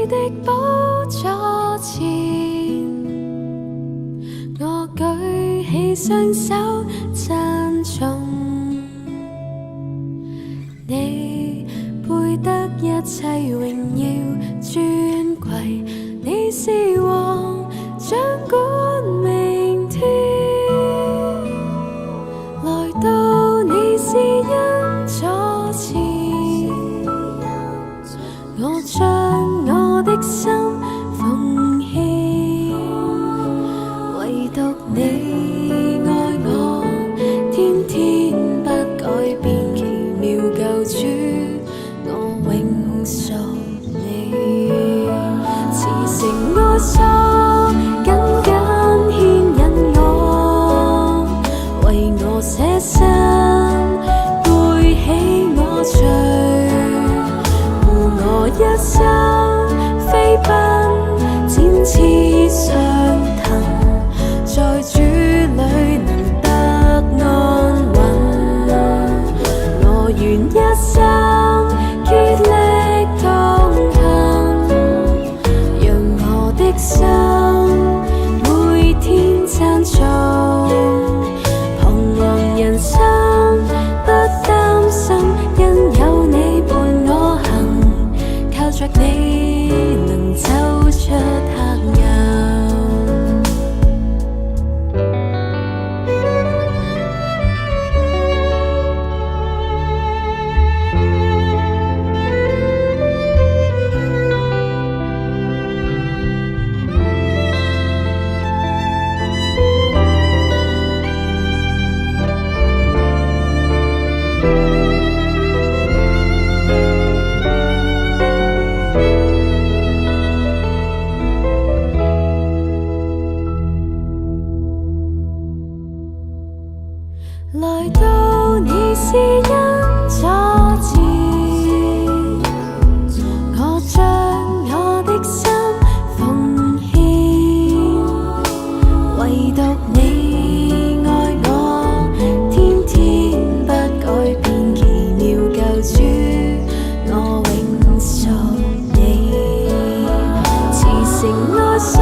的寶座前，我舉起雙手讚頌你，配得一切榮耀尊貴，你是王掌管明天，來到你施恩座前，我將我的心奉獻，唯獨你愛我，天天不改變，奇妙救主，我永屬你。慈繩愛索緊緊牽引我，為我捨身背起我罪，護我一生飛奔展翅上騰，在主裏能得安穩，我願一生竭力同行，讓我的心每天讚頌，彷徨人生不擔心，因有你伴我行，靠着你能走出黑暗。來到你施恩座前，我將我的心奉獻，唯獨你愛我，天天不改變，奇妙救主，我永屬你。慈繩愛索